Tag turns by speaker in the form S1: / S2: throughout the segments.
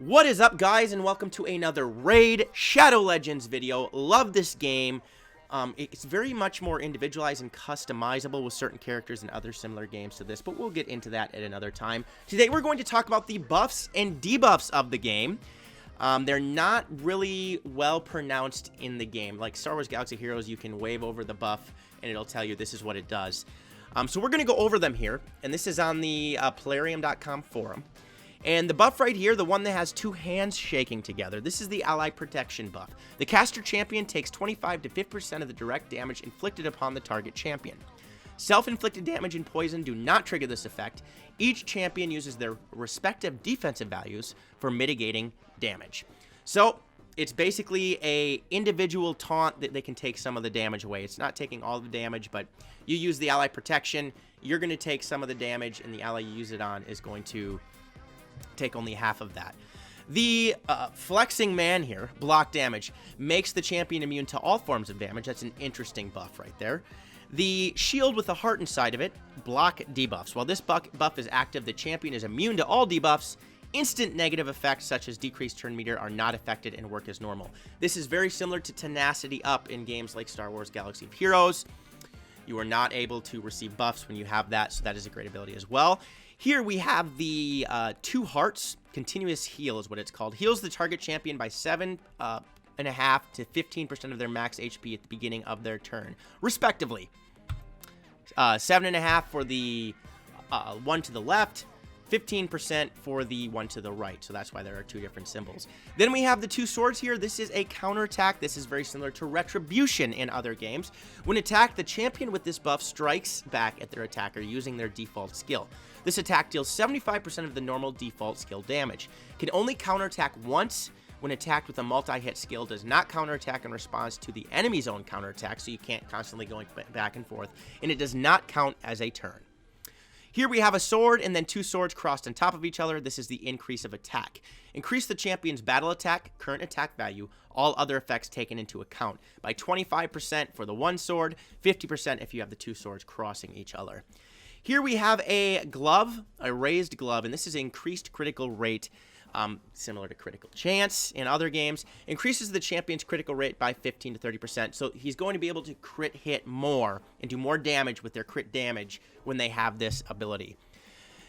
S1: What is up, guys, and welcome to another Raid Shadow Legends video. Love this game. It's very much more individualized and customizable with certain characters and other similar games to this, but we'll get into that at another time. Today, we're going to talk about the buffs and debuffs of the game. They're not really well pronounced in the game. Like Star Wars Galaxy of Heroes, you can wave over the buff, and it'll tell you this is what it does. So we're going to go over them here, and this is on the Polarium.com forum. And the buff right here, the one that has two hands shaking together, this is the Ally Protection buff. The caster champion takes 25 to 50% of the direct damage inflicted upon the target champion. Self-inflicted damage and poison do not trigger this effect. Each champion uses their respective defensive values for mitigating damage. So, it's basically a individual taunt that they can take some of the damage away. It's not taking all the damage, but you use the Ally Protection, you're going to take some of the damage, and the ally you use it on is going to take only half of that. The flexing man here, block damage, makes the champion immune to all forms of damage. That's an interesting buff right there. The shield with a heart inside of it, block debuffs. While this buff is active, the champion is immune to all debuffs. Instant negative effects such as decreased turn meter are not affected and work as normal. This is very similar to Tenacity Up in games like Star Wars Galaxy of Heroes. You are not able to receive buffs when you have that, so that is a great ability as well. Here we have the two hearts. Continuous heal is what it's called. Heals the target champion by 7.5 to 15% of their max HP at the beginning of their turn, respectively. 7.5 for the one to the left, 15% for the one to the right. So that's why there are two different symbols. Then we have the two swords here. This is a counterattack. This is very similar to Retribution in other games. When attacked, the champion with this buff strikes back at their attacker using their default skill. This attack deals 75% of the normal default skill damage. Can only counterattack once when attacked with a multi-hit skill. Does not counterattack in response to the enemy's own counterattack, so you can't constantly go back and forth. And it does not count as a turn. Here we have a sword and then two swords crossed on top of each other. This is the increase of attack. Increase the champion's battle attack, current attack value, all other effects taken into account by 25% for the one sword, 50% if you have the two swords crossing each other. Here we have a glove, a raised glove, and this is increased critical rate, similar to critical chance in other games. Increases the champion's critical rate by 15 to 30%, so he's going to be able to crit hit more and do more damage with their crit damage when they have this ability.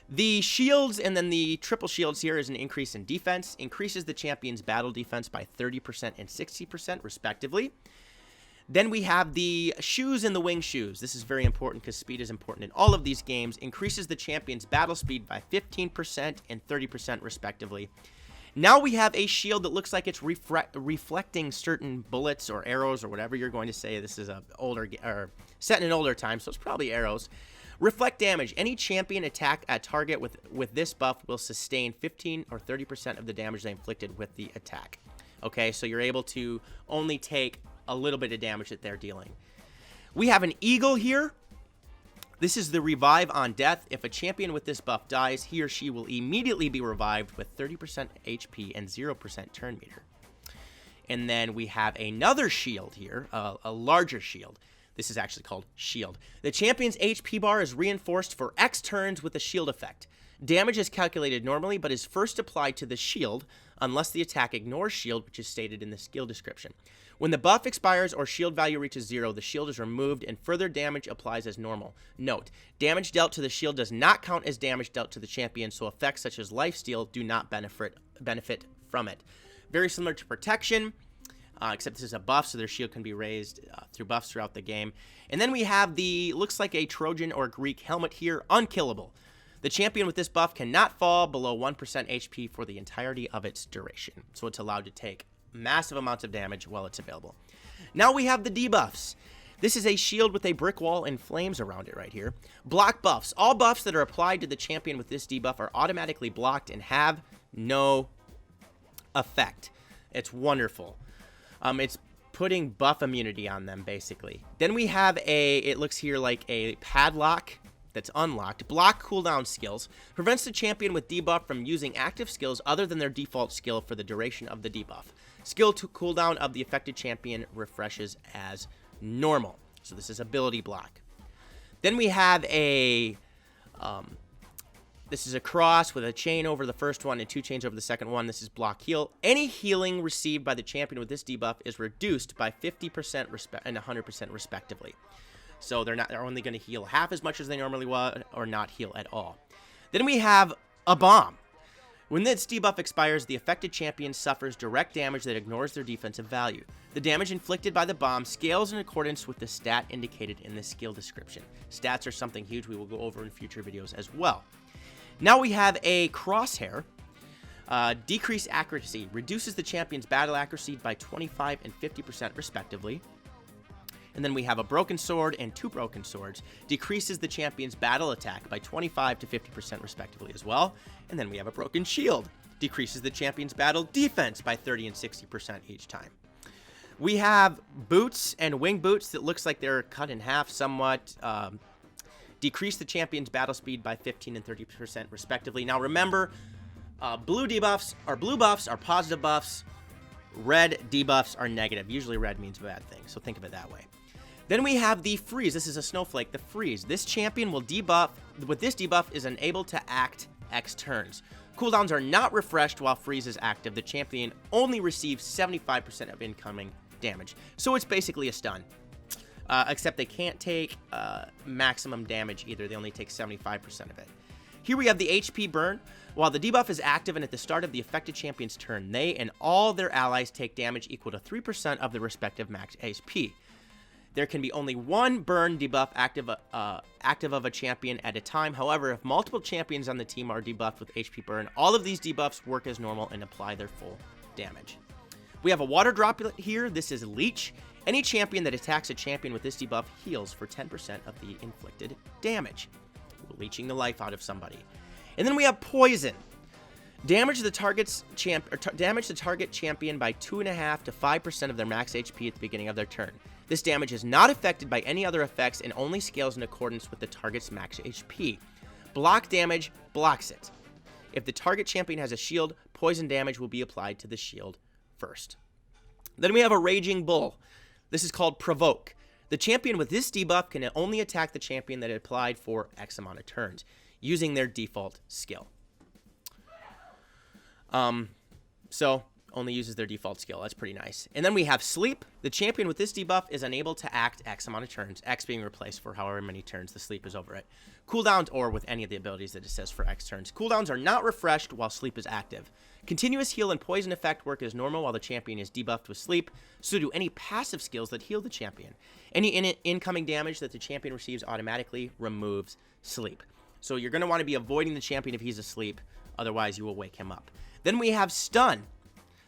S1: The shields and then the triple shields here is an increase in defense. Increases the champion's battle defense by 30% and 60% respectively. Then we have the shoes and the wing shoes. This is very important because speed is important in all of these games. Increases the champion's battle speed by 15% and 30% respectively. Now we have a shield that looks like it's reflecting certain bullets or arrows or whatever you're going to say. This is set in an older time, so it's probably arrows. Reflect damage. Any champion attack at target with this buff will sustain 15 or 30% of the damage they inflicted with the attack. Okay, so you're able to only take a little bit of damage that they're dealing. We have an eagle here. This is the revive on death. If a champion with this buff dies, he or she will immediately be revived with 30% HP and 0% turn meter. And then we have another shield here, a larger shield. This is actually called shield. The champion's HP bar is reinforced for X turns with the shield effect. Damage is calculated normally, but is first applied to the shield unless the attack ignores shield, which is stated in the skill description. When the buff expires or shield value reaches 0, the shield is removed and further damage applies as normal. Note, damage dealt to the shield does not count as damage dealt to the champion, so effects such as lifesteal do not benefit from it. Very similar to protection, except this is a buff, so their shield can be raised through buffs throughout the game. And then we have the, looks like a Trojan or Greek helmet here, unkillable. The champion with this buff cannot fall below 1% HP for the entirety of its duration, so it's allowed to take massive amounts of damage while it's available. Now we have the debuffs. This is a shield with a brick wall and flames around it right here. Block buffs. All buffs that are applied to the champion with this debuff are automatically blocked and have no effect. It's wonderful. It's putting buff immunity on them, basically. Then we have it looks here like a padlock that's unlocked. Block cooldown skills. Prevents the champion with debuff from using active skills other than their default skill for the duration of the debuff. Skill to cooldown of the affected champion refreshes as normal. So this is ability block. Then we have a This is a cross with a chain over the first one and 2 chains over the second one. This is block heal. Any healing received by the champion with this debuff is reduced by 50% and 100% respectively. So they're only going to heal half as much as they normally would, or not heal at all. Then we have a bomb. When this debuff expires, the affected champion suffers direct damage that ignores their defensive value. The damage inflicted by the bomb scales in accordance with the stat indicated in the skill description. Stats are something huge we will go over in future videos as well. Now we have a crosshair. Decreased accuracy reduces the champion's battle accuracy by 25 and 50% respectively. And then we have a broken sword and 2 broken swords. Decreases the champion's battle attack by 25 to 50% respectively as well. And then we have a broken shield. Decreases the champion's battle defense by 30 and 60% each time. We have boots and wing boots that looks like they're cut in half somewhat. Decrease the champion's battle speed by 15 and 30% respectively. Now remember, blue buffs are positive buffs. Red debuffs are negative. Usually red means a bad thing, so think of it that way. Then we have the freeze. This is a snowflake, the freeze. This champion will debuff, with this debuff is unable to act X turns. Cooldowns are not refreshed while freeze is active. The champion only receives 75% of incoming damage. So it's basically a stun. Except they can't take maximum damage either. They only take 75% of it. Here we have the HP burn. While the debuff is active and at the start of the affected champion's turn, they and all their allies take damage equal to 3% of the respective max HP. There can be only one burn debuff active of a champion at a time. However, if multiple champions on the team are debuffed with HP burn, all of these debuffs work as normal and apply their full damage. We have a water droplet here. This is Leech. Any champion that attacks a champion with this debuff heals for 10% of the inflicted damage, leeching the life out of somebody. And then we have poison. Damage the target champion by 2.5 to 5% of their max HP at the beginning of their turn. This damage is not affected by any other effects and only scales in accordance with the target's max HP. Block damage blocks it. If the target champion has a shield, poison damage will be applied to the shield first. Then we have a Raging Bull. This is called Provoke. The champion with this debuff can only attack the champion that it applied for X amount of turns, using their default skill. So only uses their default skill. That's pretty nice. And then we have Sleep. The champion with this debuff is unable to act X amount of turns, X being replaced for however many turns the sleep is over it. Cooldowns, or with any of the abilities that it says for X turns. Cooldowns are not refreshed while sleep is active. Continuous heal and poison effect work as normal while the champion is debuffed with sleep, so do any passive skills that heal the champion. Any incoming damage that the champion receives automatically removes sleep. So you're going to want to be avoiding the champion if he's asleep, otherwise you will wake him up. Then we have Stun.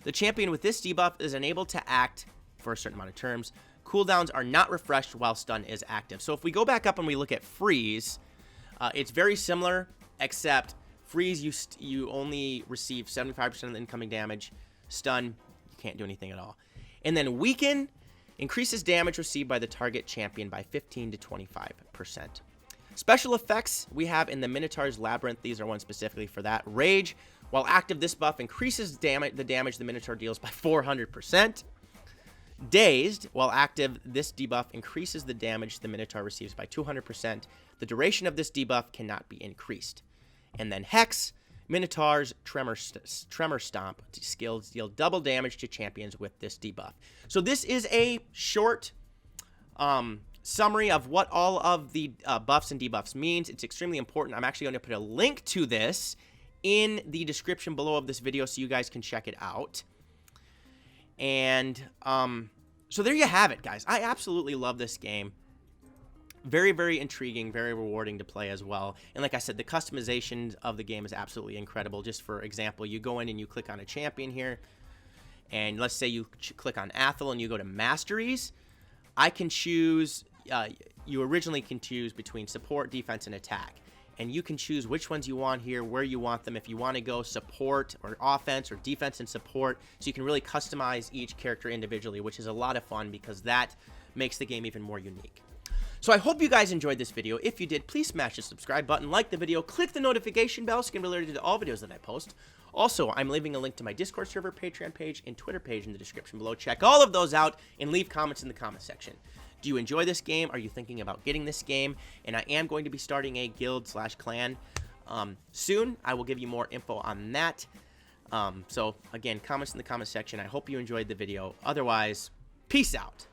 S1: The champion with this debuff is unable to act for a certain amount of turns. Cooldowns are not refreshed while stun is active. So if we go back up and we look at freeze, it's very similar, except freeze, you only receive 75% of the incoming damage. Stun, you can't do anything at all. And then weaken increases damage received by the target champion by 15 to 25%. Special effects we have in the Minotaur's Labyrinth. These are ones specifically for that. Rage. While active, this buff increases the damage the Minotaur deals by 400%. Dazed. While active, this debuff increases the damage the Minotaur receives by 200%. The duration of this debuff cannot be increased. And then Hex. Minotaur's Tremor Stomp skills deal double damage to champions with this debuff. So this is a short summary of what all of the buffs and debuffs means. It's extremely important. I'm actually going to put a link to this in the description below of this video so you guys can check it out. And so there you have it, guys. I absolutely love this game. Very, very intriguing, very rewarding to play as well. And like I said, the customization of the game is absolutely incredible. Just for example, you go in and you click on a champion here, and let's say you click on Athel and you go to Masteries. I can choose, you originally can choose between support, defense, and attack. And you can choose which ones you want here, where you want them, if you want to go support or offense or defense and support. So you can really customize each character individually, which is a lot of fun because that makes the game even more unique. So I hope you guys enjoyed this video. If you did, please smash the subscribe button, like the video, click the notification bell so you can be alerted to all videos that I post. Also, I'm leaving a link to my Discord server, Patreon page, and Twitter page in the description below. Check all of those out and leave comments in the comment section. Do you enjoy this game? Are you thinking about getting this game? And I am going to be starting a guild/clan soon. I will give you more info on that. So again, comments in the comment section. I hope you enjoyed the video. Otherwise, peace out.